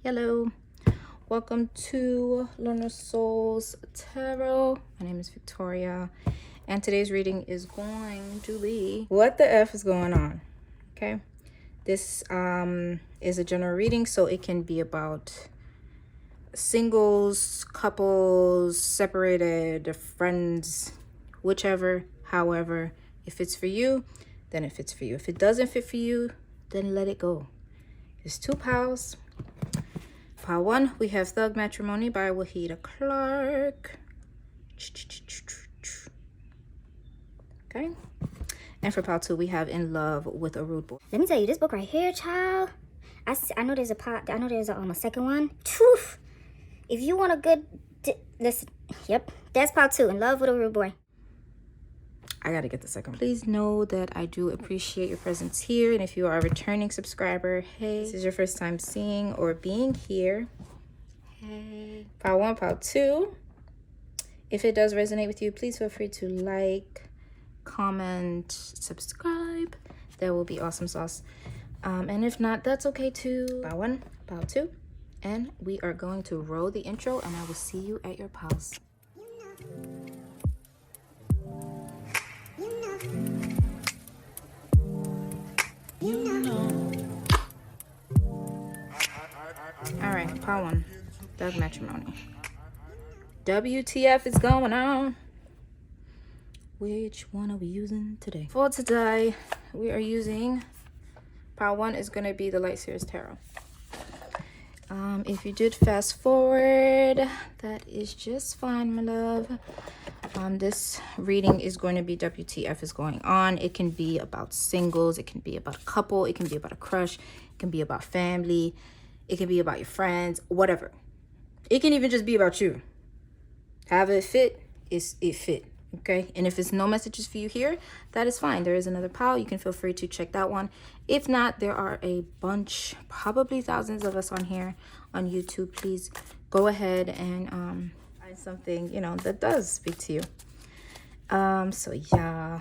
Hello, welcome to LonerSouls Tarot. My name is Victoria, and today's reading is going to be what the F is going on. Okay, this is a general reading, so it can be about singles, couples, separated, friends, whichever, however. If it's for you, then it fits for you. If it doesn't fit for you, then let it go. There's two piles. Pile 1, we have Thug Matrimony by Wahida Clark. Okay. And for pile 2, we have In Love with a Rude Boy. Let me tell you, this book right here, child. I know there's a part. I know there's a second one. Truth. If you want a good, listen. Yep, that's part 2. In Love with a Rude Boy. I gotta get the second one. Please know that I do appreciate your presence here, and if you are a returning subscriber, hey, this is your first time seeing or being here, hey. Pile 1, pile 2. If it does resonate with you, please feel free to like, comment, subscribe. That will be awesome sauce. And if not, that's okay too. Pile 1, pile 2, and we are going to roll the intro, and I will see you at your piles. All right, pile 1, Thug Matrimony. WTF is going on? Which one are we using today? For today, we are using pile 1 is going to be the Light Series Tarot. If you did fast forward, that is just fine, my love. This reading is going to be WTF is going on. It can be about singles, it can be about a couple, it can be about a crush, it can be about family, it can be about your friends, whatever. It can even just be about you. However it fit, it fit. Okay, and if it's no messages for you here, that is fine. There is another pile. You can feel free to check that one. If not, there are a bunch, probably thousands of us on here on YouTube. Please go ahead and find something, you know, that does speak to you. So yeah.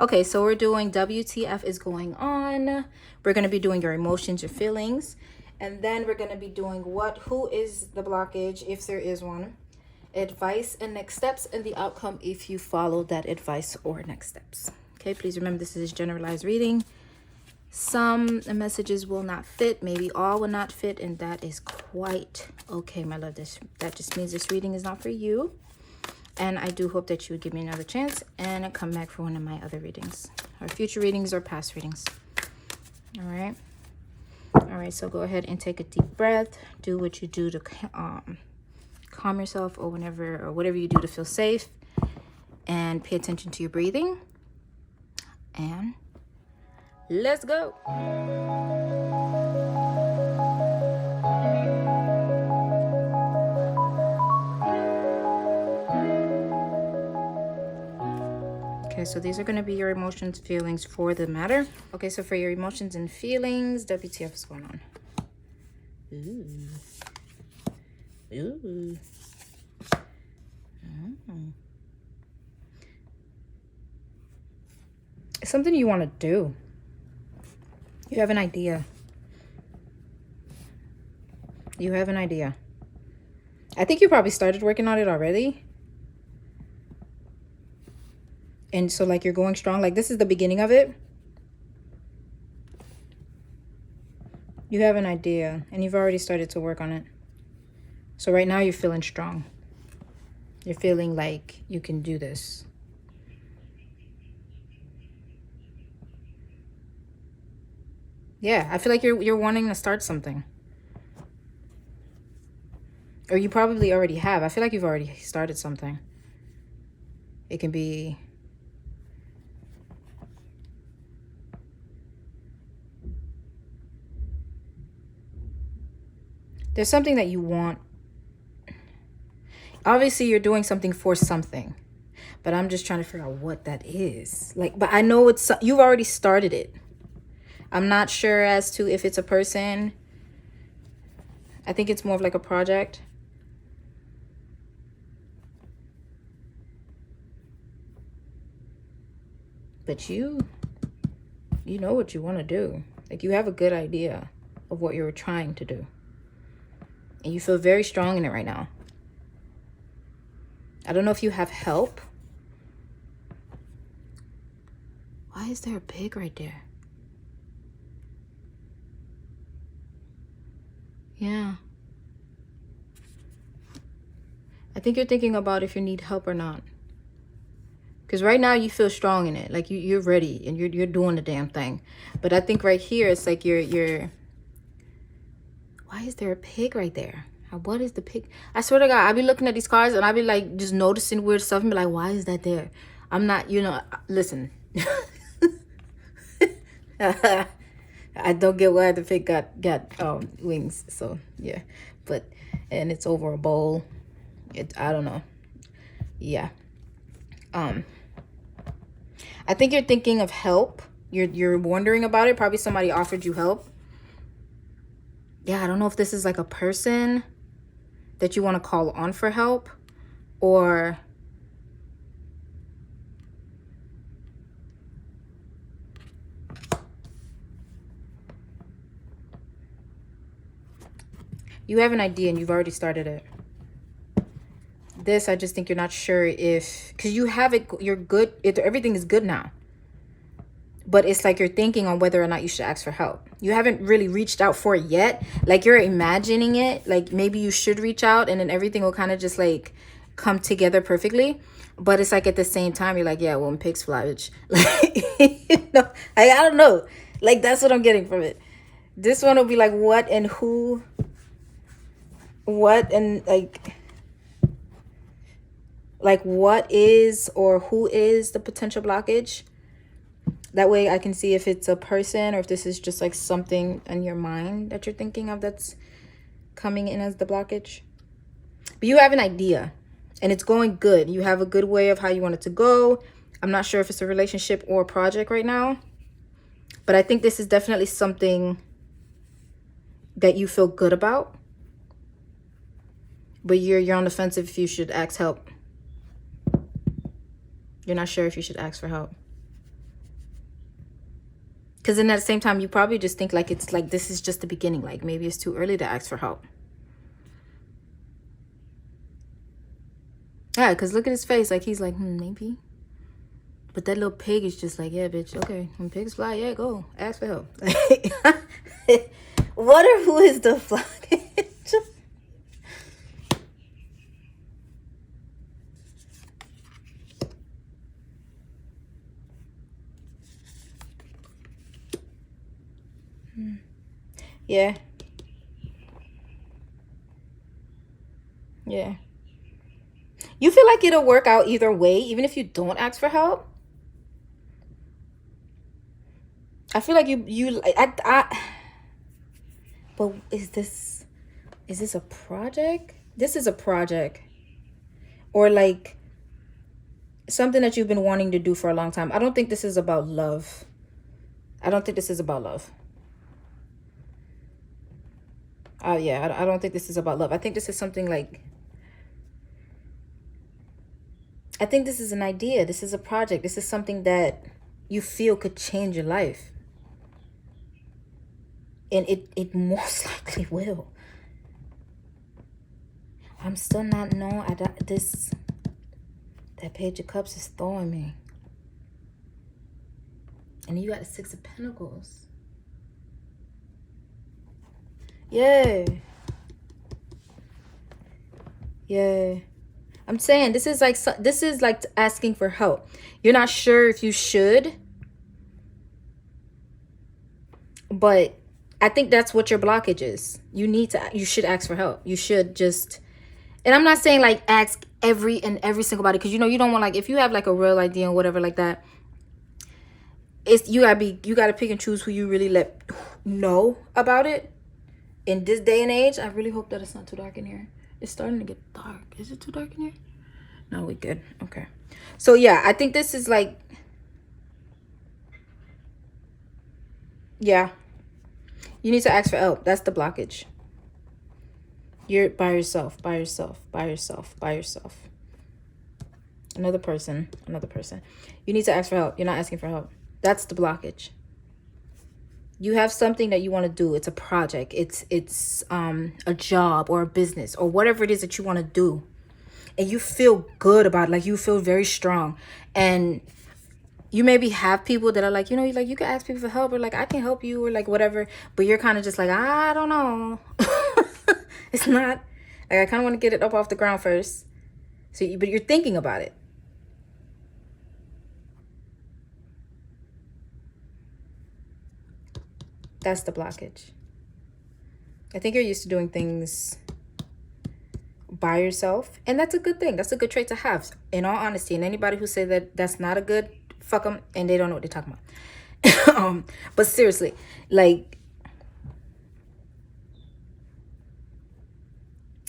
Okay, so we're doing WTF is going on. We're going to be doing your emotions, your feelings, and then we're going to be doing who is the blockage, if there is one, advice and next steps, and the outcome if you follow that advice or next steps. Okay, please remember this is generalized reading. Some messages will not fit, maybe all will not fit, and that is quite okay, my love. That just means this reading is not for you. And I do hope that you would give me another chance and come back for one of my other readings, or future readings or past readings. All right, so go ahead and take a deep breath. Do what you do to calm yourself, or whatever you do to feel safe, and pay attention to your breathing. And let's go. Okay, so these are going to be your emotions, feelings for the matter. Okay, so for your emotions and feelings, WTF is going on. Ooh. It's something you want to do. You have an idea. You have an idea. I think you probably started working on it already. And so like you're going strong, like this is the beginning of it. You have an idea and you've already started to work on it. So right now you're feeling strong. You're feeling like you can do this. Yeah, I feel like you're wanting to start something. Or you probably already have. I feel like you've already started something. It can be there's something that you want. Obviously, you're doing something for something. But I'm just trying to figure out what that is. But I know you've already started it. I'm not sure as to if it's a person. I think it's more of like a project. But you know what you want to do. Like, you have a good idea of what you're trying to do. And you feel very strong in it right now. I don't know if you have help. Why is there a pig right there? Yeah. I think you're thinking about if you need help or not. Because right now you feel strong in it. Like you're ready and you're doing the damn thing. But I think right here it's like you're why is there a pig right there? What is the pig? I swear to God, I be looking at these cards and I be like just noticing weird stuff and be like, why is that there? I'm not, you know, listen. I don't get why the pig got wings. So yeah. But and it's over a bowl. I don't know. Yeah. I think you're thinking of help. You're wondering about it. Probably somebody offered you help. Yeah, I don't know if this is like a person that you want to call on for help, or you have an idea and you've already started it. This, I just think you're not sure if, because you have it, you're good, everything is good now. But it's like you're thinking on whether or not you should ask for help. You haven't really reached out for it yet. Like you're imagining it, like maybe you should reach out and then everything will kind of just like come together perfectly. But it's like at the same time, you're like, yeah, well, pigs fly, bitch. Like, you know, I don't know. Like that's what I'm getting from it. This one will be like what and who, what and like what is or who is the potential blockage. That way I can see if it's a person or if this is just like something in your mind that you're thinking of that's coming in as the blockage. But you have an idea and it's going good. You have a good way of how you want it to go. I'm not sure if it's a relationship or a project right now, but I think this is definitely something that you feel good about. But you're on the fence if you should ask help. You're not sure if you should ask for help. Because then at the same time, you probably just think like it's like this is just the beginning. Like maybe it's too early to ask for help. Yeah, because look at his face. Like he's like, maybe. But that little pig is just like, yeah, bitch. Okay, when pigs fly, yeah, go. Ask for help. What or who is the blockage? Yeah. Yeah. You feel like it'll work out either way, even if you don't ask for help. I feel like but is this a project? This is a project. Or like something that you've been wanting to do for a long time. I don't think this is about love. I don't think this is about love. Oh yeah, I don't think this is about love. I think this is something like, I think this is an idea. This is a project. This is something that you feel could change your life. And it most likely will. I'm still not knowing. That Page of Cups is throwing me. And you got the Six of Pentacles. Yeah. Yeah. I'm saying this is like asking for help. You're not sure if you should. But I think that's what your blockage is. You should ask for help. You should just, and I'm not saying like ask every single body, because you know you don't want, like, if you have like a real idea or whatever like that, you gotta pick and choose who you really let know about it. In this day and age, I really hope that it's not too dark in here. It's starting to get dark. Is it too dark in here? No, we good. Okay. So yeah, I think this is like, yeah, you need to ask for help. That's the blockage. You're by yourself, by yourself, by yourself, by yourself. Another person. You need to ask for help. You're not asking for help. That's the blockage. You have something that you want to do. It's a project. It's a job or a business or whatever it is that you want to do. And you feel good about it. Like you feel very strong. And you maybe have people that are like, you know, like you can ask people for help or like I can help you or like whatever. But you're kind of just like, I don't know. It's not like I kind of want to get it up off the ground first. But you're thinking about it. That's the blockage. I think you're used to doing things by yourself, and that's a good thing. That's a good trait to have, in all honesty. And anybody who say that that's not a good, fuck them, and they don't know what they're talking about. But seriously, like,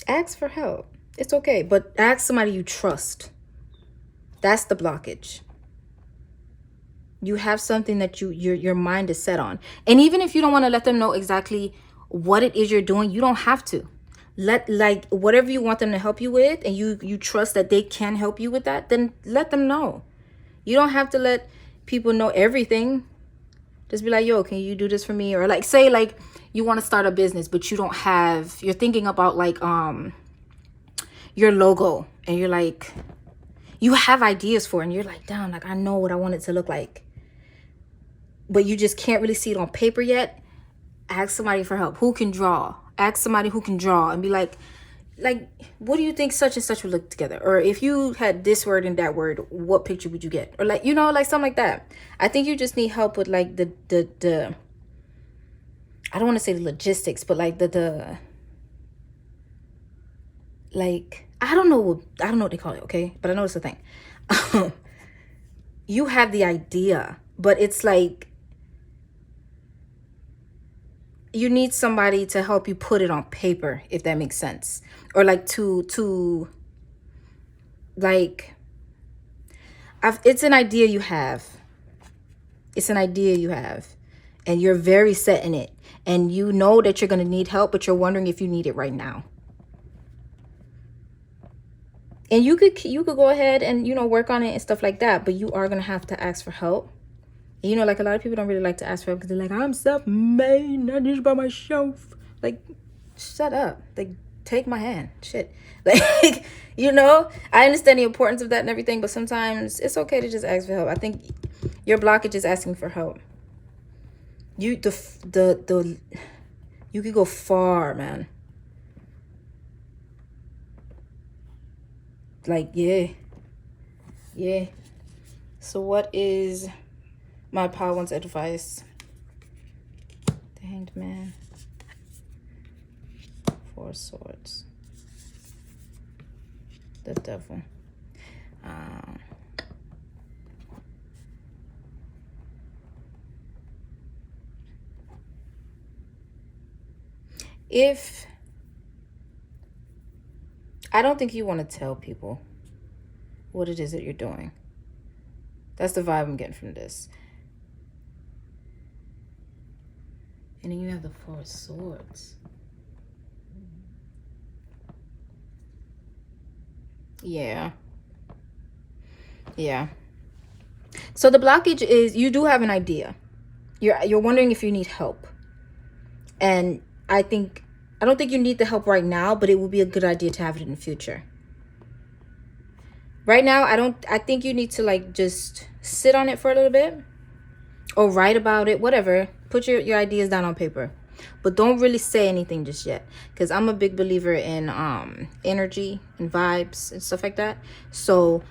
ask for help. It's okay, but ask somebody you trust. That's the blockage. You have something that your mind is set on. And even if you don't want to let them know exactly what it is you're doing, you don't have to. Like whatever you want them to help you with, and you trust that they can help you with that, then let them know. You don't have to let people know everything. Just be like, yo, can you do this for me? Or like, say like you want to start a business, but you don't have, you're thinking about like your logo, and you're like, you have ideas for it, and you're like, damn, like I know what I want it to look like, but you just can't really see it on paper yet. Ask somebody for help who can draw. Ask somebody who can draw and be like, what do you think such and such would look together? Or if you had this word and that word, what picture would you get? Or like, you know, like something like that. I think you just need help with like the I don't want to say the logistics, but like the like, I don't know what they call it, okay? But I know it's a thing. You have the idea, but it's like you need somebody to help you put it on paper, if that makes sense. Or like to like, it's an idea you have. It's an idea you have. And you're very set in it. And you know that you're going to need help, but you're wondering if you need it right now. And you could go ahead and, you know, work on it and stuff like that. But you are going to have to ask for help. And, you know, like a lot of people don't really like to ask for help because they're like, I'm self-made, not just by myself. Like, shut up. Like, take my hand. Shit. Like, you know, I understand the importance of that and everything, but sometimes it's okay to just ask for help. I think your blockage is asking for help. You could go far, man. Like, yeah. So what is my pile one's advice? The Hanged Man. 4 Swords. The Devil. If I don't think you want to tell people what it is that you're doing. That's the vibe I'm getting from this. And then you have the 4 Swords. Yeah. So the blockage is you do have an idea. You're wondering if you need help. And I don't think you need the help right now, but it will be a good idea to have it in the future. Right now, I think you need to like just sit on it for a little bit or write about it, whatever. Put your ideas down on paper, but don't really say anything just yet, because I'm a big believer in energy and vibes and stuff like that. So,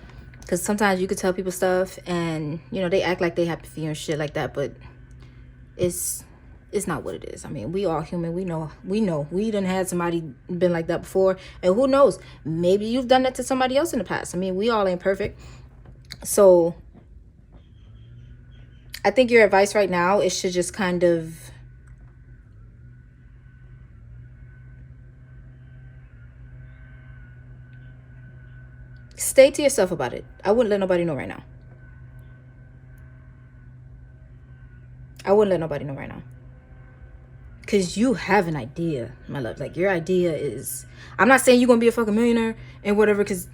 because sometimes you could tell people stuff and, you know, they act like they happy for you and shit like that, but it's not what it is. I mean, we all human. We know. We done had somebody been like that before. And who knows? Maybe you've done that to somebody else in the past. I mean, we all ain't perfect. So I think your advice right now is to just kind of stay to yourself about it. I wouldn't let nobody know right now. Because you have an idea, my love. Like, your idea is... I'm not saying you're going to be a fucking millionaire and whatever, because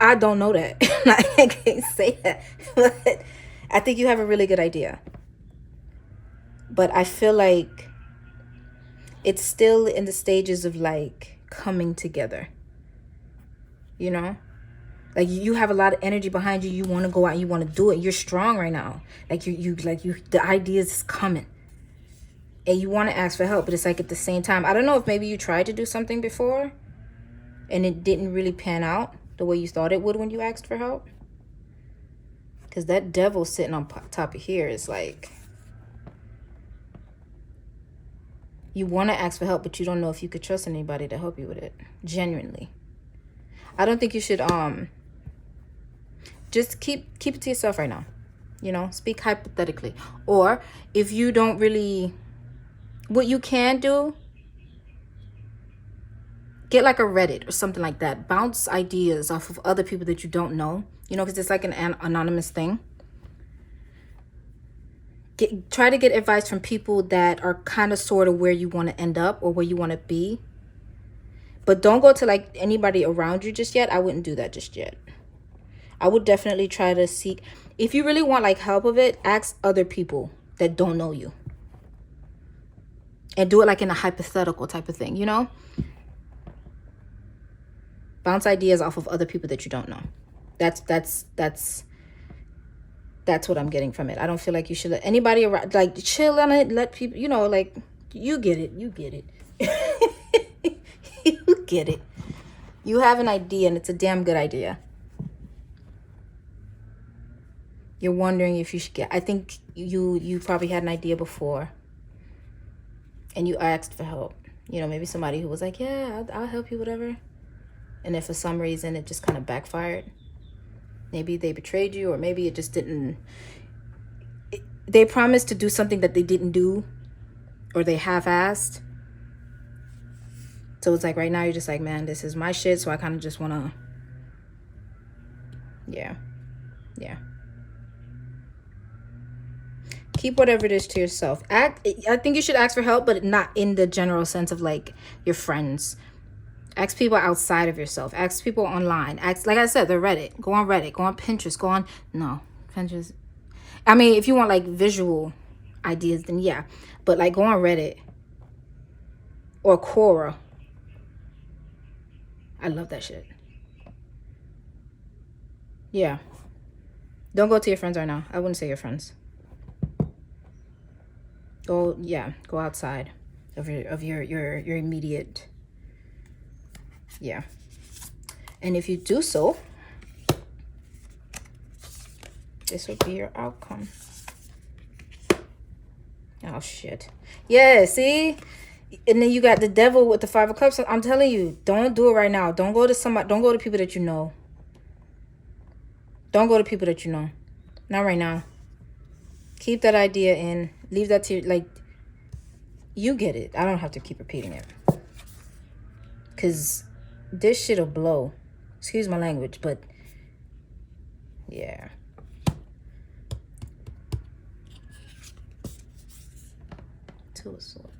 I don't know that. I can't say that. But I think you have a really good idea. But I feel like it's still in the stages of like coming together. You know? Like you have a lot of energy behind you. You want to go out, you want to do it. You're strong right now. Like the ideas is coming. And you want to ask for help, but it's like at the same time, I don't know if maybe you tried to do something before and it didn't really pan out the way you thought it would when you asked for help. Because that devil sitting on top of here is like, you want to ask for help, but you don't know if you could trust anybody to help you with it. Genuinely. I don't think you should just keep it to yourself right now. You know, speak hypothetically. Or if you don't really, what you can do, get like a Reddit or something like that. Bounce ideas off of other people that you don't know. You know, because it's like an anonymous thing. Try to get advice from people that are kind of sort of where you want to end up or where you want to be. But don't go to like anybody around you just yet. I wouldn't do that just yet. I would definitely try to seek. If you really want like help of it, ask other people that don't know you. And do it like in a hypothetical type of thing, you know? Bounce ideas off of other people that you don't know. That's what I'm getting from it. I don't feel like you should let anybody around, like, chill on it. Let people, you know, like, you get it. You get it. You get it. You have an idea, and it's a damn good idea. You're wondering if you should get, I think you probably had an idea before, and you asked for help. You know, maybe somebody who was like, yeah, I'll help you, whatever. And if for some reason it just kind of backfired, maybe they betrayed you, or maybe it just didn't. They promised to do something that they didn't do, or they half-assed. So it's like right now you're just like, man, this is my shit. So I kind of just want to, yeah. Keep whatever it is to yourself. I think you should ask for help, but not in the general sense of like your friends. Ask people outside of yourself. Ask people online. Ask, like I said, the Reddit. Go on Reddit. Go on Pinterest. Go on, no, Pinterest. I mean, if you want like visual ideas, then yeah. But like go on Reddit or Quora. I love that shit. Yeah. Don't go to your friends right now. I wouldn't say your friends. Go outside of your immediate. Yeah. And if you do so, this will be your outcome. Oh shit. Yeah, see? And then you got the devil with the 5 of Cups. I'm telling you, don't do it right now. Don't go to somebody. Don't go to people that you know. Don't go to people that you know. Not right now. Keep that idea in. Leave that to, like, you get it. I don't have to keep repeating it. Because this shit'll blow. Excuse my language, but yeah. Two of Swords.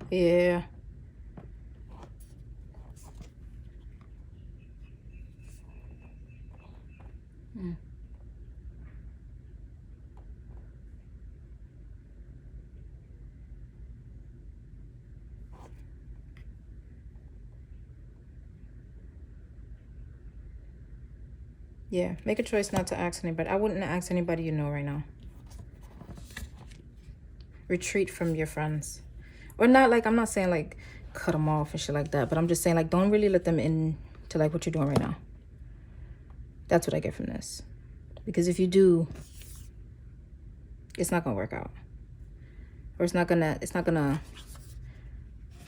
Yeah. Yeah, make a choice not to ask anybody. I wouldn't ask anybody you know right now. Retreat from your friends. Or not, like, I'm not saying, like, cut them off and shit like that. But I'm just saying, like, don't really let them into, like, what you're doing right now. That's what I get from this. Because if you do, it's not going to work out. Or it's not going to.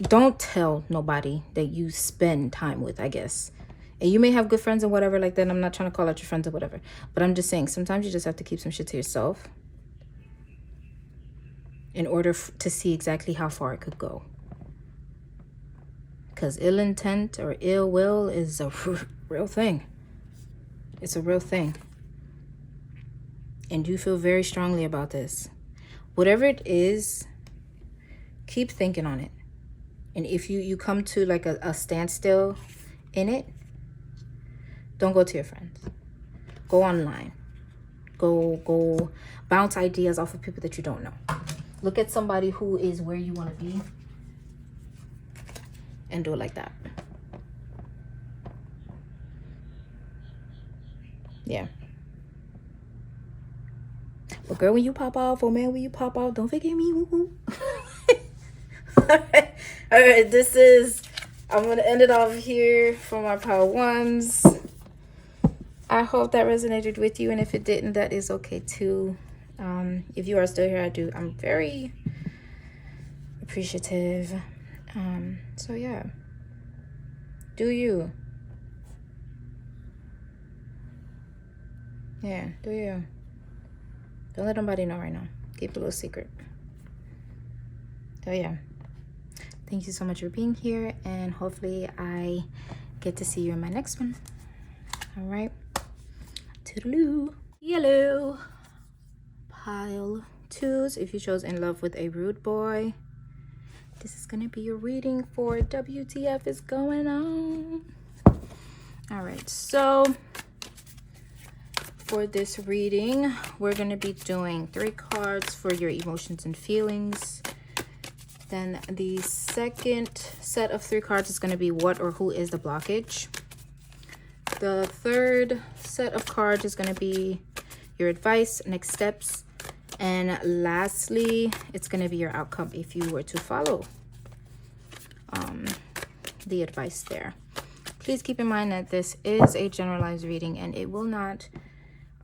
Don't tell nobody that you spend time with, I guess. And you may have good friends or whatever like that. I'm not trying to call out your friends or whatever. But I'm just saying, sometimes you just have to keep some shit to yourself in order to see exactly how far it could go. Because ill intent or ill will is a real thing. It's a real thing. And you feel very strongly about this. Whatever it is, keep thinking on it. And if you come to like a standstill in it, Don't go to your friends. Go online. Go bounce ideas off of people that you don't know. Look at somebody who is where you want to be and do it like that. Yeah. But girl, when you pop off, or man, when you pop off, don't forget me. Woo-hoo. All right, this is, I'm going to end it off here for my pile ones. I hope that resonated with you, and if it didn't, that is okay too. If you are still here, I'm very appreciative. So yeah, do you. Yeah, do you. Don't let nobody know right now. Keep it a little secret. So yeah, thank you so much for being here, and hopefully I get to see you in my next one. All right, toodaloo. Yellow pile 2s. If you chose in love with a rude boy, this is gonna be your reading for WTF is going on. All right, so for this reading, we're going to be doing 3 cards for your emotions and feelings. Then the second set of 3 cards is going to be what or who is the blockage. The third set of cards is going to be your advice, next steps. And lastly, it's going to be your outcome if you were to follow the advice there. Please keep in mind that this is a generalized reading and it will not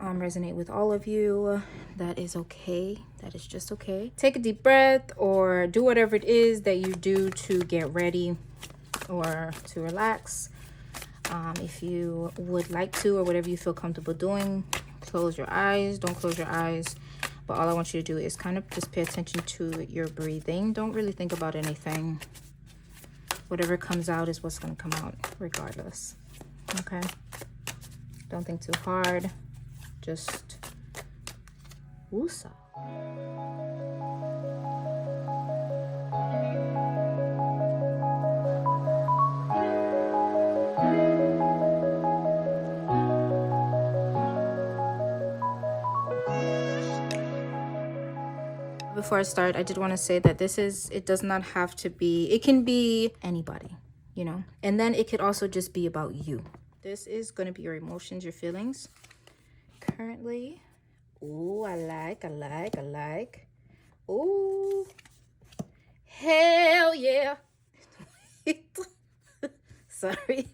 resonate with all of you. That is okay. That is just okay. Take a deep breath or do whatever it is that you do to get ready or to relax. If you would like to, or whatever you feel comfortable doing, close your eyes. Don't close your eyes, but all I want you to do is kind of just pay attention to your breathing. Don't really think about anything. Whatever comes out is what's going to come out regardless. Okay, don't think too hard. Just woosah. Before I start, I did want to say that it does not have to be, it can be anybody, you know, and then it could also just be about you. This is going to be your emotions, your feelings currently. Ooh, I like. Ooh, hell yeah. Sorry.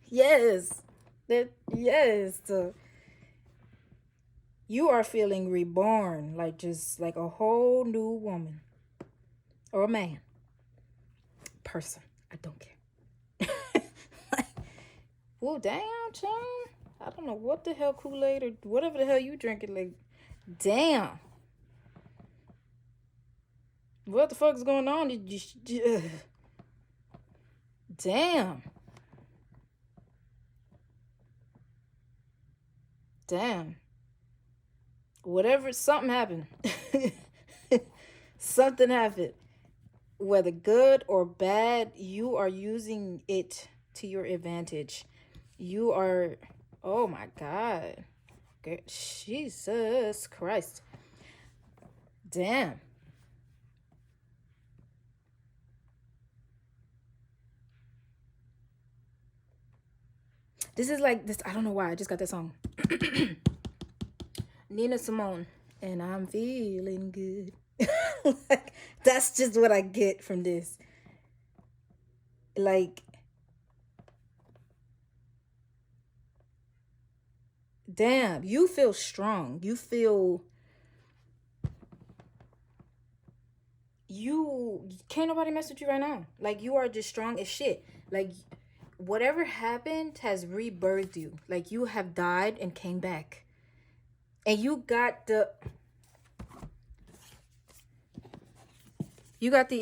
Yes. Yes. You are feeling reborn, like just like a whole new woman or a man, person. I don't care. Like, oh, damn, John. I don't know what the hell Kool-Aid or whatever the hell you drinking. Like, damn. What the fuck is going on? Damn. Damn. Whatever, something happened. Something happened. Whether good or bad, you are using it to your advantage. You are, oh my God. Jesus Christ. Damn. This is like this. I don't know why. I just got that song. Nina Simone. And I'm feeling good. Like, that's just what I get from this. Like, damn, you feel strong. You feel, you can't nobody mess with you right now. Like, you are just strong as shit. Like, whatever happened has rebirthed you. Like, you have died and came back. And you got the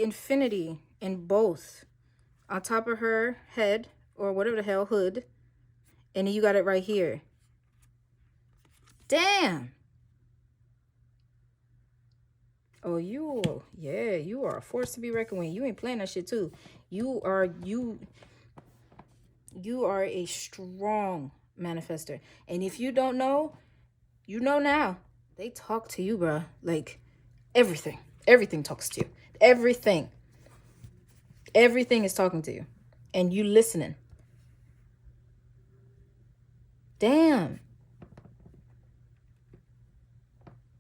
infinity in both. On top of her head, or whatever the hell, hood. And then you got it right here. Damn. Oh, you are a force to be reckoned with. You ain't playing that shit too. You You are a strong manifester. And if you don't know, you know now. They talk to you, bruh. Like, everything. Everything talks to you. Everything. Everything is talking to you. And you listening. Damn.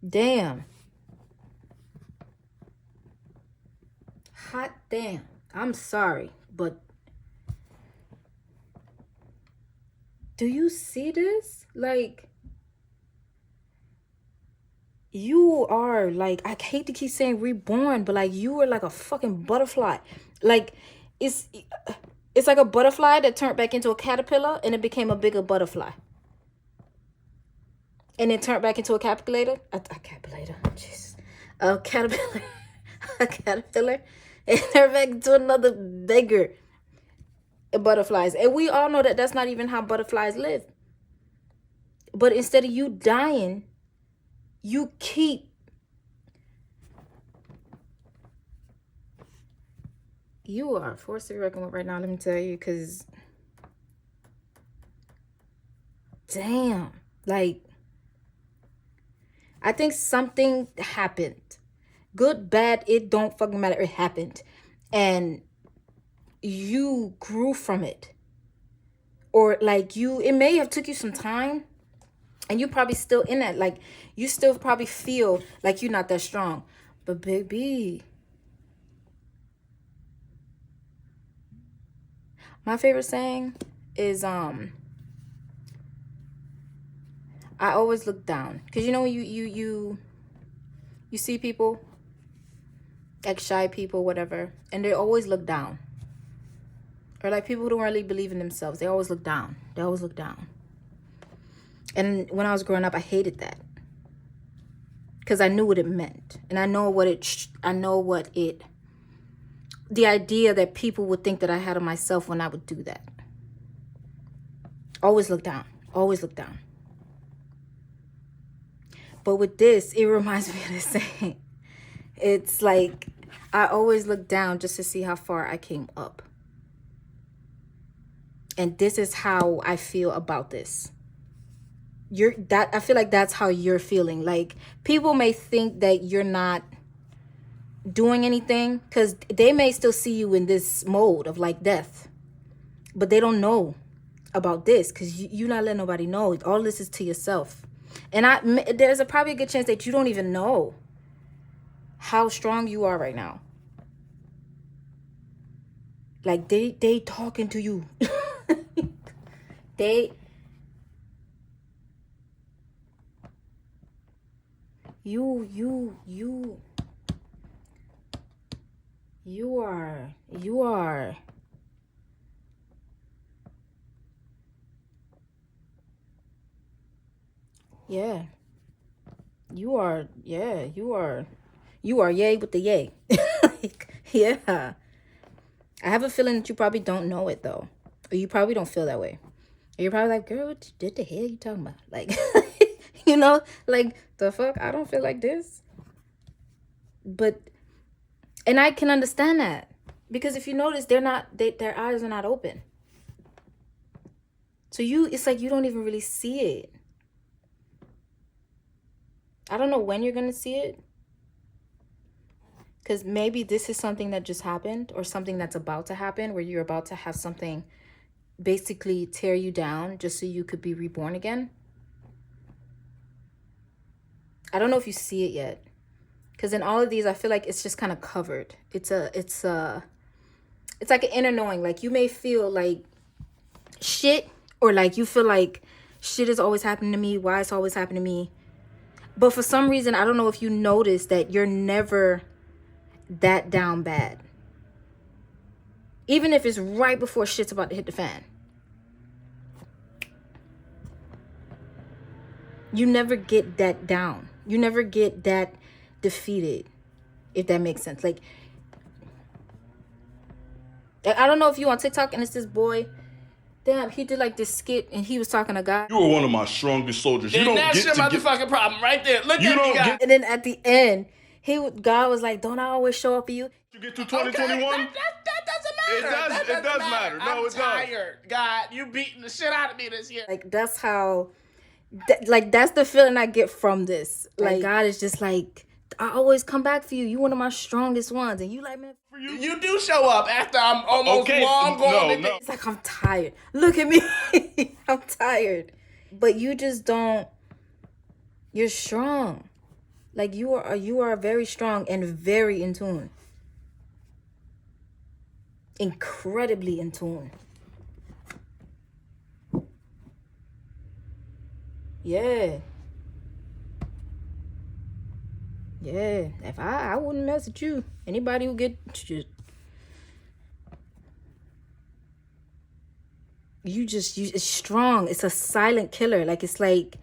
Damn. Hot damn. I'm sorry, but do you see this? Like, you are like, I hate to keep saying reborn, but like you are like a fucking butterfly. Like it's like a butterfly that turned back into a caterpillar and it became a bigger butterfly. And it turned back into a caterpillar. A caterpillar. Jesus. A caterpillar. A caterpillar. And turned back into another bigger butterflies. And we all know that that's not even how butterflies live. But instead of you dying, you keep you are a force to be reckoned with right now, let me tell you, because damn, like I think something happened. Good, bad, it don't fucking matter. It happened. And you grew from it. Or like it may have took you some time. And you probably still in that. Like you still probably feel like you're not that strong. But baby, my favorite saying is I always look down. Because you know when you see people, like shy people, whatever, and they always look down. Or like people who don't really believe in themselves, they always look down. They always look down. And when I was growing up, I hated that. Because I knew what it meant. And I know what the idea that people would think that I had of myself when I would do that. Always look down. Always look down. But with this, it reminds me of the saying. It's like, I always look down just to see how far I came up. And this is how I feel about this. I feel like that's how you're feeling. Like, people may think that you're not doing anything because they may still see you in this mode of like death. But they don't know about this because you're not letting nobody know. All this is to yourself. And there's probably a good chance that you don't even know how strong you are right now. Like they talking to you. You are yeah. You are yay with the yay. Like, yeah. I have a feeling that you probably don't know it though. Or you probably don't feel that way. Or you're probably like, girl, what the hell you talking about? Like, you know, like the fuck, I don't feel like this. But, and I can understand that. Because if you notice, their eyes are not open. So it's like you don't even really see it. I don't know when you're going to see it. Because maybe this is something that just happened or something that's about to happen where you're about to have something basically tear you down just so you could be reborn again. I don't know if you see it yet. Because in all of these, I feel like it's just kind of covered. It's like an inner knowing. Like you may feel like shit or like you feel like shit is always happening to me. Why it's always happening to me. But for some reason, I don't know if you notice that you're never that down bad. Even if it's right before shit's about to hit the fan. You never get that down. You never get that defeated, if that makes sense. Like, I don't know if you on TikTok and it's this boy. Damn, he did like this skit and he was talking to God. You are one of my strongest soldiers. You don't that's get your to motherfucking problem right there. Look You at don't me, guy. get- And then at the end, God was like, don't I always show up for you? You get to 2021. That It does. It does matter. No, I'm it does. tired. God, you beating the shit out of me this year. Like, that's how, like, that's the feeling I get from this. Like, God is just like, I always come back for you. You one of my strongest ones. And you like, man, You do show up after I'm almost long gone. it's like, I'm tired. Look at me. I'm tired. But you just don't, you're strong. Like, you are very strong and very in tune. Incredibly in tune. Yeah. Yeah. If I wouldn't mess with you. Anybody who get you it's strong. It's a silent killer. Like, it's like,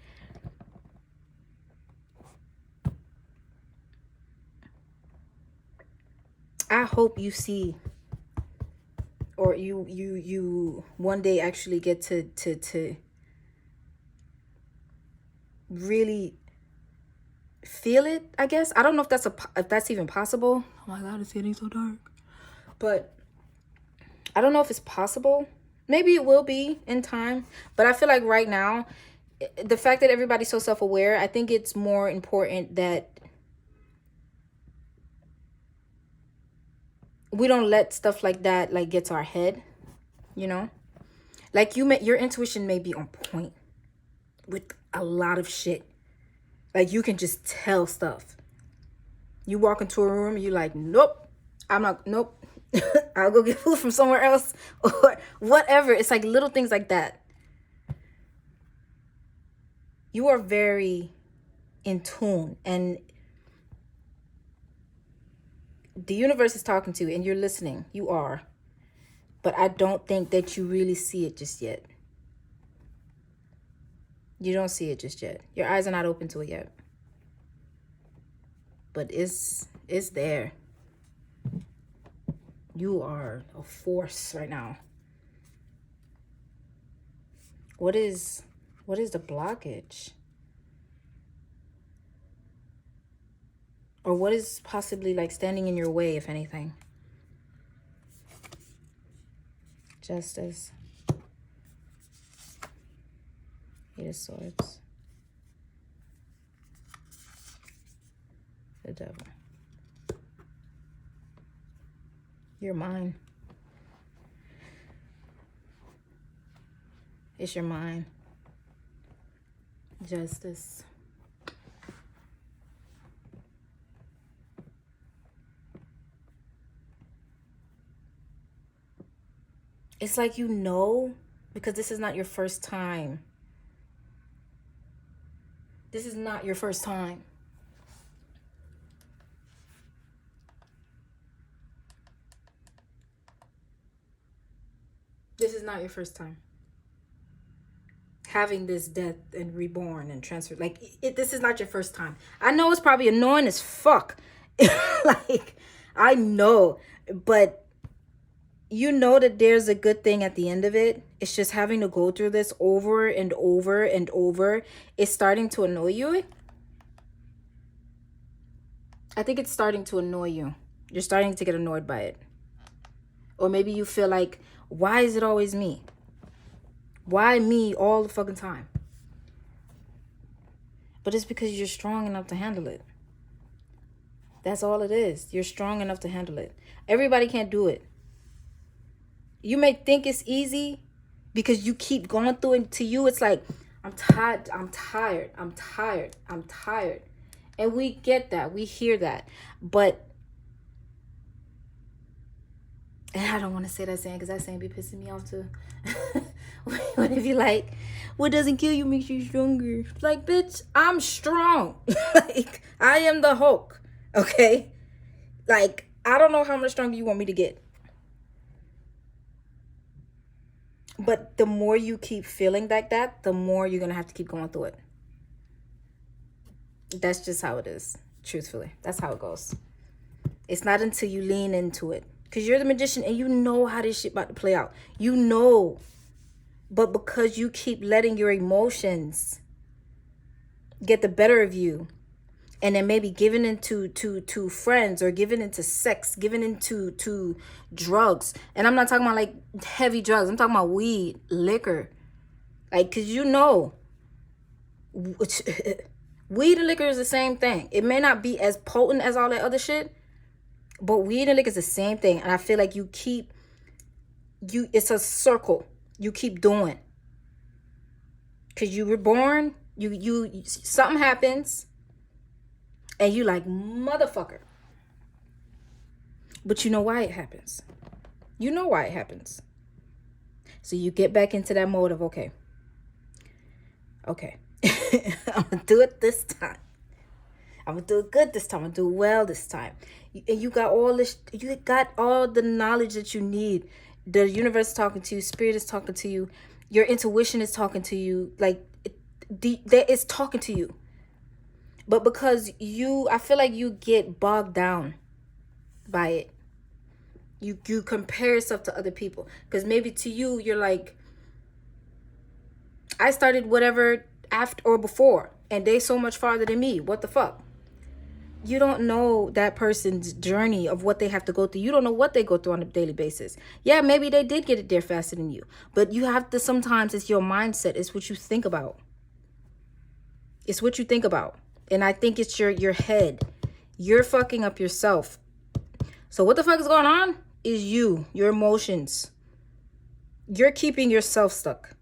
I hope you see, or you one day actually get to really feel it, I guess. I don't know if that's even possible. Oh my God, it's getting so dark. But I don't know if it's possible. Maybe it will be in time. But I feel like right now, the fact that everybody's so self-aware, I think it's more important that we don't let stuff like that like get to our head, you know? Like, your intuition may be on point with a lot of shit. Like, you can just tell stuff. You walk into a room, you're like, nope, I'm not, nope. I'll go get food from somewhere else or whatever. It's like little things like that. You are very in tune, and the universe is talking to you and you're listening. You are. But I don't think that you really see it just yet. You don't see it just yet. Your eyes are not open to it yet. But it's there. You are a force right now. What is the blockage? Or what is possibly like standing in your way, if anything? Justice. Eight of Swords. The Devil. You're mine. It's your mind. Justice. It's like, you know, because this is not your first time. This is not your first time. This is not your first time. Having this death and reborn and transfer. Like, this is not your first time. I know it's probably annoying as fuck. Like, I know. But you know that there's a good thing at the end of it. It's just having to go through this over and over and over. It's starting to annoy you. I think it's starting to annoy you. You're starting to get annoyed by it. Or maybe you feel like, why is it always me? Why me all the fucking time? But it's because you're strong enough to handle it. That's all it is. You're strong enough to handle it. Everybody can't do it. You may think it's easy because you keep going through it. To you, it's like, I'm tired, I'm tired, I'm tired, I'm tired. And we get that. We hear that. But, and I don't want to say that saying because that saying be pissing me off too. What if you like, what doesn't kill you makes you stronger? Like, bitch, I'm strong. Like, I am the Hulk. Okay? Like, I don't know how much stronger you want me to get. But the more you keep feeling like that, the more you're going to have to keep going through it. That's just how it is. Truthfully. That's how it goes. It's not until you lean into it. Because you're the magician and you know how this shit about to play out. You know. But because you keep letting your emotions get the better of you. and then maybe giving into to friends, or giving into sex, giving into to drugs. And I'm not talking about like heavy drugs. I'm talking about weed, liquor. Like, cause you know, weed and liquor is the same thing. It may not be as potent as all that other shit, but weed and liquor is the same thing. And I feel like it's a circle you keep doing. Cause you were born, you something happens, and you like, motherfucker. But you know why it happens. You know why it happens. So you get back into that mode of, okay, I'm gonna do it this time. I'm gonna do it good this time. I'm gonna do it well this time. And you got all this, you got all the knowledge that you need. The universe is talking to you, spirit is talking to you, your intuition is talking to you, like it's talking to you. But because I feel like you get bogged down by it. You compare yourself to other people. Because maybe to you, you're like, I started whatever after or before, and they so much farther than me. What the fuck? You don't know that person's journey of what they have to go through. You don't know what they go through on a daily basis. Yeah, maybe they did get it there faster than you. But you have to, sometimes it's your mindset. It's what you think about. It's what you think about. And I think it's your head. You're fucking up yourself. So what the fuck is going on is you, your emotions. You're keeping yourself stuck.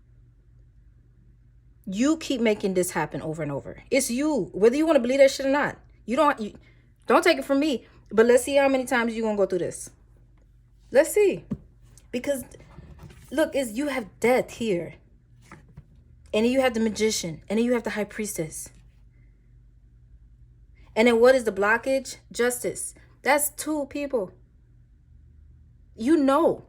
You keep making this happen over and over. It's you, whether you want to believe that shit or not. You don't take it from me, but let's see how many times you're going to go through this. Let's see. Because look, you have death here. And then you have the magician. And then you have the high priestess. And then what is the blockage? Justice. That's 2 people. You know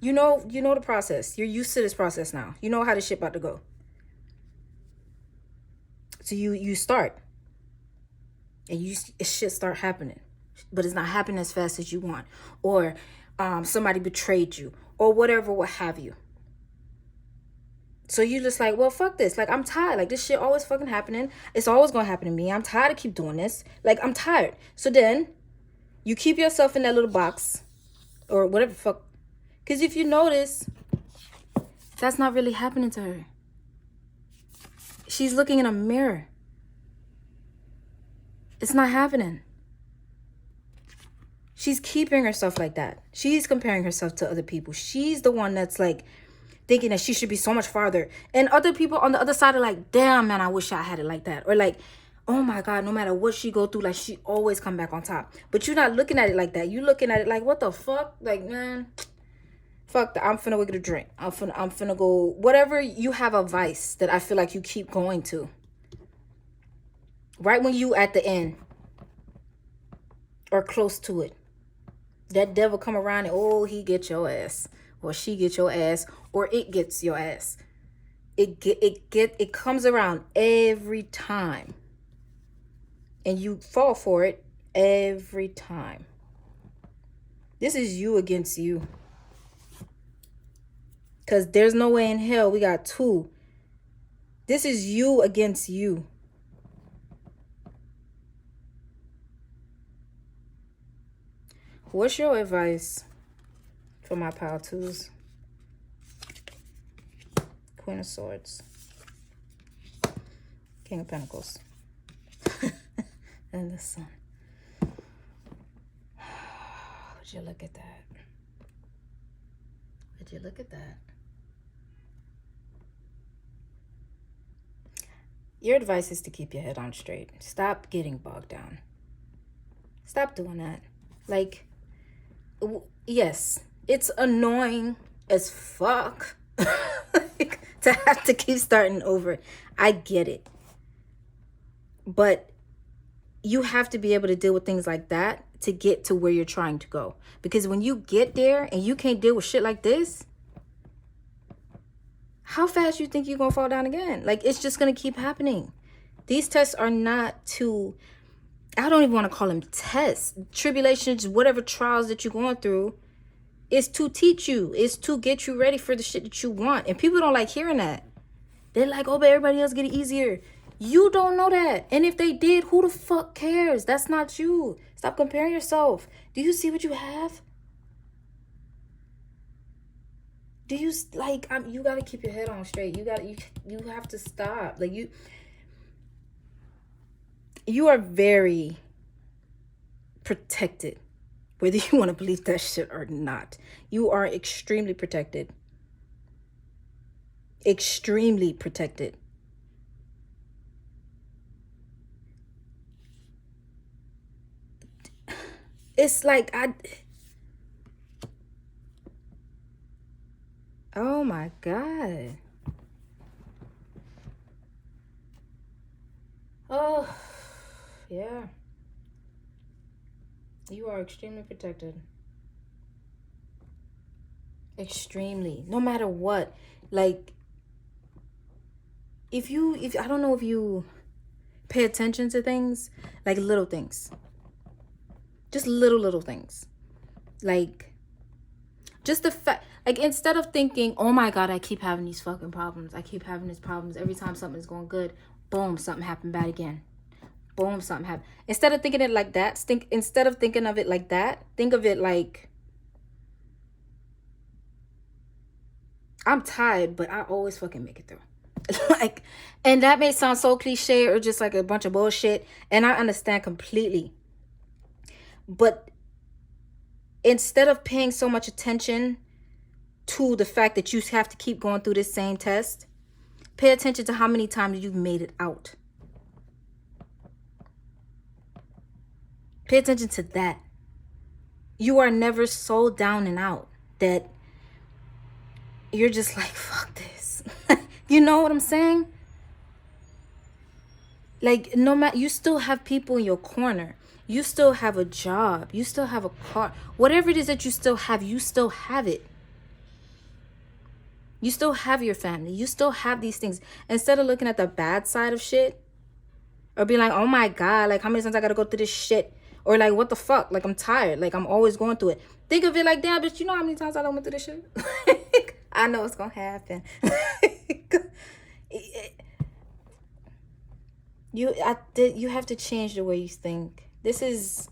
the process. You're used to this process now. You know how this shit about to go. So you start. And shit start happening. But it's not happening as fast as you want. Or somebody betrayed you. Or whatever, what have you. So you just like, well, fuck this. Like, I'm tired. Like, this shit always fucking happening. It's always going to happen to me. I'm tired of keep doing this. Like, I'm tired. So then you keep yourself in that little box. Or whatever the fuck. Because if you notice, that's not really happening to her. She's looking in a mirror. It's not happening. She's keeping herself like that. She's comparing herself to other people. She's the one that's like thinking that she should be so much farther. And other people on the other side are like, damn, man, I wish I had it like that. Or like, oh my God, no matter what she go through, like she always come back on top. But you're not looking at it like that. You're looking at it like, what the fuck? Like, man, fuck that. I'm finna go get a drink. I'm finna go, whatever. You have a vice that I feel like you keep going to. Right when you at the end. Or close to it. That devil come around and, oh, he get your ass. Or she get your ass. Or it gets your ass. It comes around every time. And you fall for it every time. This is you against you. Because there's no way in hell we got 2. This is you against you. What's your advice for my pile 2s? Queen of Swords. King of Pentacles. And the Sun. Would you look at that? Would you look at that? Your advice is to keep your head on straight. Stop getting bogged down. Stop doing that. Like, yes, it's annoying as fuck to have to keep starting over. I get it. But you have to be able to deal with things like that to get to where you're trying to go. Because when you get there and you can't deal with shit like this, how fast you think you're going to fall down again? Like, it's just going to keep happening. These tests are not to, I don't even want to call them tests. Tribulations, whatever trials that you're going through, is to teach you. It's to get you ready for the shit that you want. And people don't like hearing that. They're like, oh, but everybody else get it easier. You don't know that. And if they did, who the fuck cares? That's not you. Stop comparing yourself. Do you see what you have? Do you like? You gotta keep your head on straight. You have to stop. Like you are very protected, whether you want to believe that shit or not. You are extremely protected. Extremely protected. It's like oh my God. Oh, yeah. You are extremely protected. Extremely. No matter what. Like, if I don't know if you pay attention to things, like little things. Just little things. Like, just the fact, like, instead of thinking, oh my God, I keep having these fucking problems. I keep having these problems. Every time something is going good, boom, something happened bad again. Boom, something happened. Instead of thinking it like that, instead of thinking of it like that, think of it like, I'm tired, but I always fucking make it through. Like, and that may sound so cliche or just like a bunch of bullshit, and I understand completely. But instead of paying so much attention to the fact that you have to keep going through this same test, pay attention to how many times you've made it out. Pay attention to that. You are never so down and out that you're just like, fuck this. You know what I'm saying? Like, no matter, you still have people in your corner. You still have a job. You still have a car. Whatever it is that you still have it. You still have your family. You still have these things. Instead of looking at the bad side of shit, or being like, oh my God, like, how many times I gotta go through this shit? Or like, what the fuck? Like, I'm tired. Like, I'm always going through it. Think of it like, damn, bitch, you know how many times I done went through this shit? I know it's gonna happen. You have to change the way you think. This is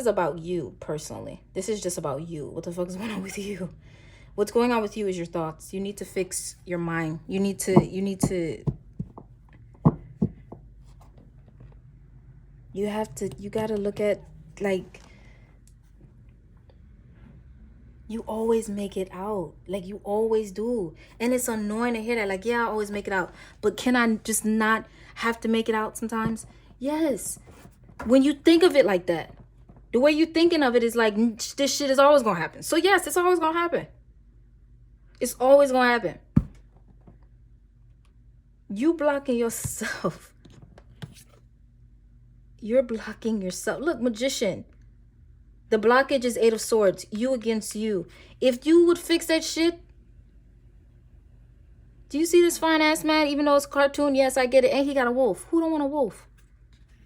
about you personally. This is just about you. What the fuck is going on with you? What's going on with you is your thoughts. You need to fix your mind. You gotta look at, like, you always make it out. Like, you always do. And it's annoying to hear that. Like, yeah, I always make it out. But can I just not have to make it out sometimes? Yes. When you think of it like that, the way you're thinking of it is like, this shit is always going to happen. So yes, it's always going to happen. It's always going to happen. You blocking yourself. You're blocking yourself. Look, magician. The blockage is 8 of Swords. You against you. If you would fix that shit. Do you see this fine ass man? Even though it's a cartoon, yes, I get it. And he got a wolf. Who don't want a wolf?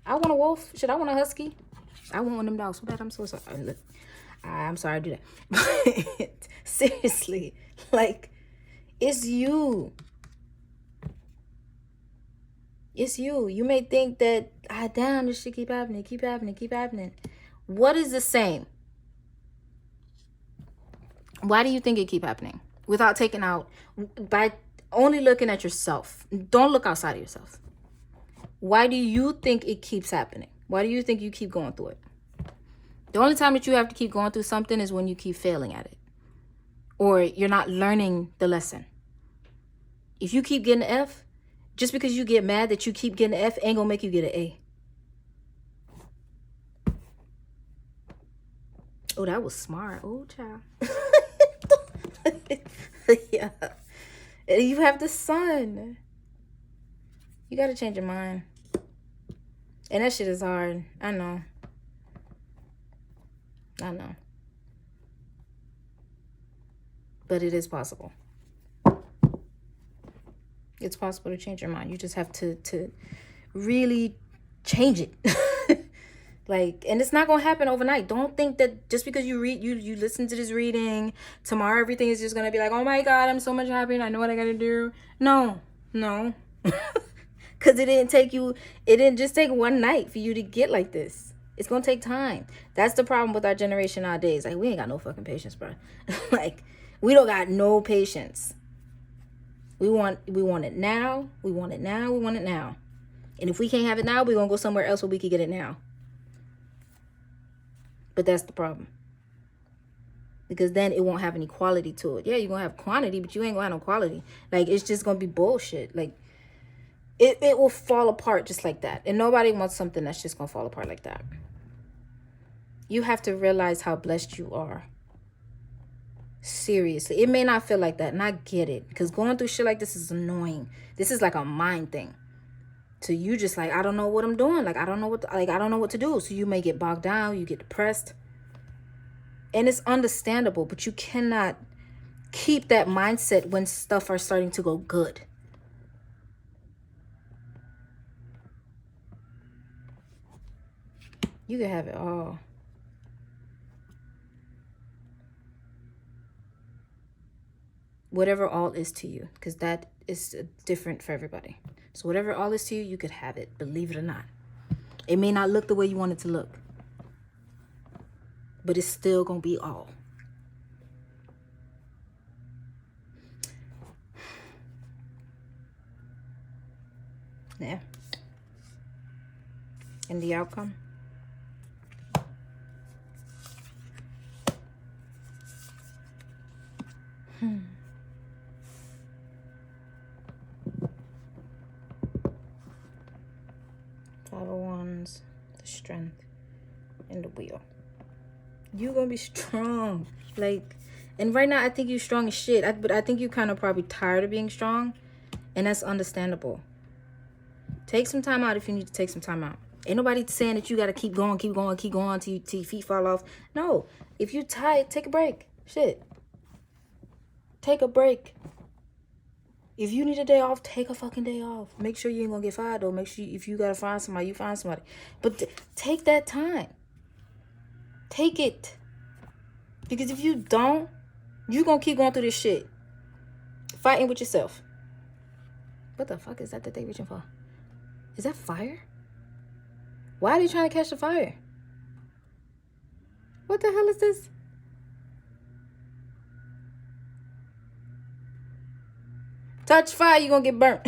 I want a wolf. Shit, I want a husky. I want one of them dogs. So bad. I'm so sorry. Look, I'm sorry I do that. But seriously, like, it's you. It's you. You may think that, damn, this shit keep happening, keep happening, keep happening. What is the same? Why do you think it keep happening? Without taking out, by only looking at yourself. Don't look outside of yourself. Why do you think it keeps happening? Why do you think you keep going through it? The only time that you have to keep going through something is when you keep failing at it. Or you're not learning the lesson. If you keep getting an F, just because you get mad that you keep getting an F ain't gonna make you get an A. Oh, that was smart. Oh, child. Yeah. You have the sun. You gotta change your mind. And that shit is hard. I know. But it is possible. It's possible to change your mind. You just have to really change it. Like, and it's not gonna happen overnight. Don't think that just because you listen to this reading, tomorrow everything is just gonna be like, oh my God, I'm so much happier. I know what I gotta do. No. Because it didn't just take one night for you to get like this. It's going to take time. That's the problem with our generation nowadays. Like, we ain't got no fucking patience, bro. Like, we don't got no patience. We want it now. We want it now. We want it now. And if we can't have it now, we're going to go somewhere else where we can get it now. But that's the problem. Because then it won't have any quality to it. Yeah, you're going to have quantity, but you ain't going to have no quality. Like, it's just going to be bullshit. Like, it will fall apart just like that. And nobody wants something that's just going to fall apart like that. You have to realize how blessed you are. Seriously. It may not feel like that, and I get it. Because going through shit like this is annoying. This is like a mind thing. So you just like, I don't know what I'm doing. Like, I don't know what to do. So you may get bogged down. You get depressed. And it's understandable, but you cannot keep that mindset when stuff are starting to go good. You can have it all. Whatever all is to you, because that is different for everybody. So whatever all is to you, you could have it, believe it or not. It may not look the way you want it to look, but it's still gonna be all. Yeah. And the outcome? Five of Wands, the Strength, and the Wheel. You're gonna be strong. Like, and right now I think you're strong as shit. But I think you're kind of probably tired of being strong. And that's understandable. Take some time out if you need to take some time out. Ain't nobody saying that you gotta keep going till your feet fall off. No. If you're tired, take a break. Shit. Take a break. If you need a day off, take a fucking day off. Make sure you ain't gonna get fired, though. Make sure if you gotta find somebody, you find somebody. But take that time. Take it. Because if you don't, you're gonna keep going through this shit. Fighting with yourself. What the fuck is that they reaching for? Is that fire? Why are they trying to catch the fire? What the hell is this? Touch fire, you're gonna get burnt.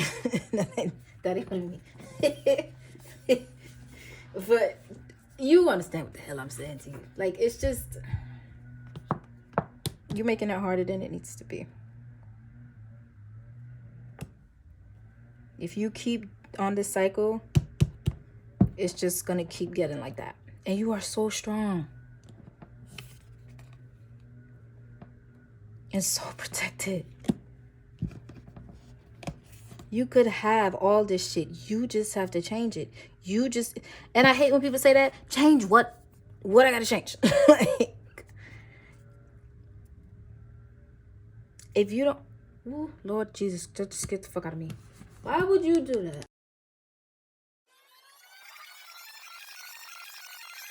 That ain't what I mean. But you understand what the hell I'm saying to you. Like, it's just, you're making it harder than it needs to be. If you keep on this cycle, it's just gonna keep getting like that. And you are so strong. And so protected. You could have all this shit. You just have to change it. And I hate when people say that. Change what? What I gotta change? Like, if you don't, ooh, Lord Jesus, just get the fuck out of me. Why would you do that?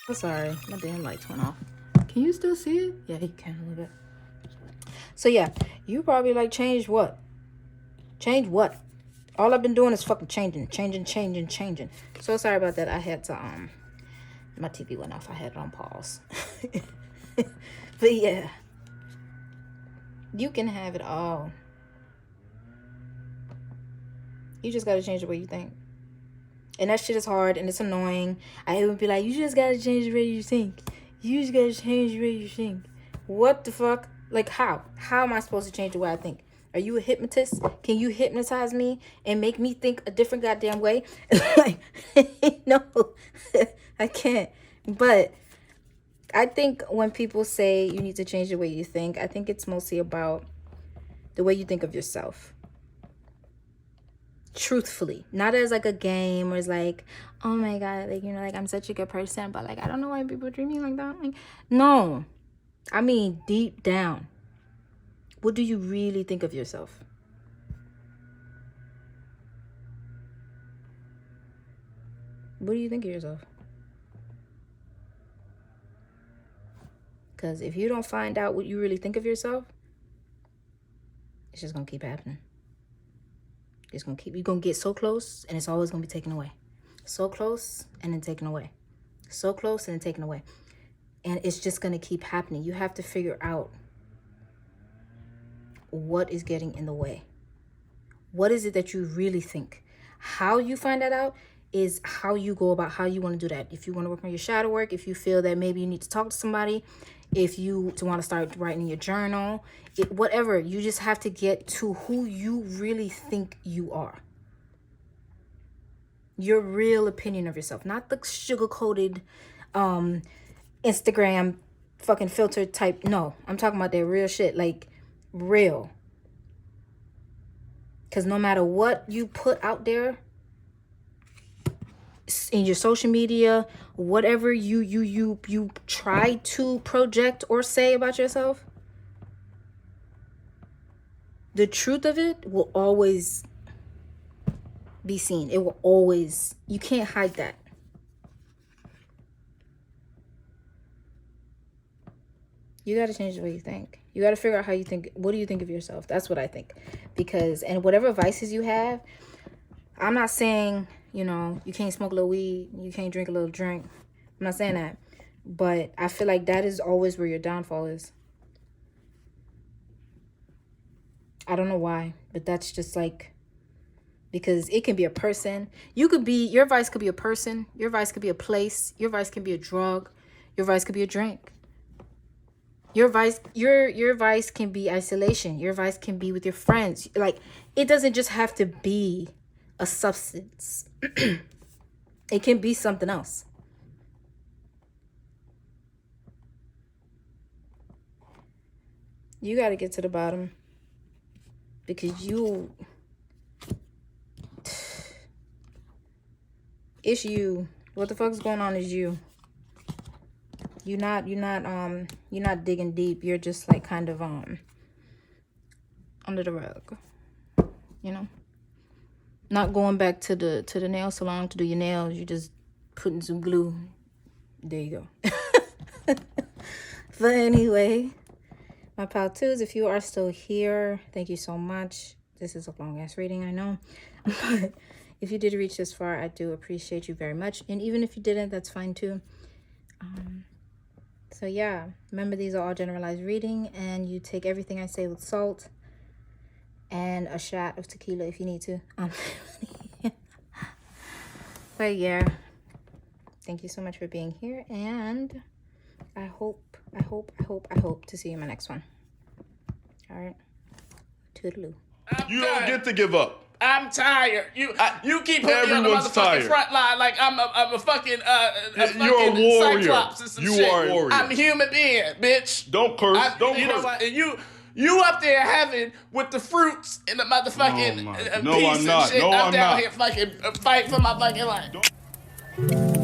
I'm sorry, my damn lights went off. Can you still see it? Yeah, you can a little bit. So yeah, you probably like, change what? Change what? All I've been doing is fucking changing. So sorry about that. I had to, my TV went off. I had it on pause. But yeah, you can have it all. You just gotta change the way you think. And that shit is hard and it's annoying. I would be like, you just gotta change the way you think. You just gotta change the way you think. What the fuck? Like, how? How am I supposed to change the way I think? Are you a hypnotist? Can you hypnotize me and make me think a different goddamn way? Like, no, I can't. But I think when people say you need to change the way you think, I think it's mostly about the way you think of yourself. Truthfully, not as like a game or as like, oh my god, like, you know, like, I'm such a good person, but like, I don't know why people treat me like that. Like, no, I mean deep down, what do you really think of yourself? What do you think of yourself? Because if you don't find out what you really think of yourself, it's just gonna keep happening. It's gonna keep, you're gonna get so close and it's always gonna be taken away. So close and then taken away. So close and then taken away. And it's just gonna keep happening. You have to figure out what is getting in the way. What is it that you really think? How you find that out is how you go about how you want to do that. If you want to work on your shadow work, if you feel that maybe you need to talk to somebody, if you want to start writing in your journal, whatever, you just have to get to who you really think you are. Your real opinion of yourself, not the sugar-coated Instagram fucking filter type. No, I'm talking about that real shit, like real. Because no matter what you put out there in your social media, whatever you try to project or say about yourself, the truth of it will always be seen. It will always, you can't hide that. You got to change the way you think. You got to figure out how you think. What do you think of yourself? That's what I think. Because, and whatever vices you have, I'm not saying, you know, you can't smoke a little weed, you can't drink a little drink. I'm not saying that. But I feel like that is always where your downfall is. I don't know why, but that's just like, because it can be a person. You could be, your vice could be a person. Your vice could be a place. Your vice can be a drug. Your vice could be a drink. Your vice can be isolation. Your vice can be with your friends. Like, it doesn't just have to be a substance. It can be something else. You got to get to the bottom. Because it's you. What the fuck's going on is you. You're not digging deep. You're just like kind of under the rug. You know? Not going back to the nail salon to do your nails. You just putting some glue. There you go. But anyway, my pal twos, if you are still here, thank you so much. This is a long ass reading, I know. But if you did reach this far, I do appreciate you very much. And even if you didn't, that's fine too. So yeah, remember, these are all generalized reading, and you take everything I say with salt and a shot of tequila if you need to. But yeah, thank you so much for being here, and I hope to see you in my next one. All right, toodaloo. You don't get to give up. I'm tired. You keep putting me on the motherfucking front line like I'm a fucking you're a warrior. Cyclops and some You shit. are a warrior. I'm a human being, bitch. Don't curse. Don't curse. You know what? And you up there having with the fruits and the motherfucking No, peace I'm not. and shit. No, I'm I'm down not. here fucking fighting for my fucking life.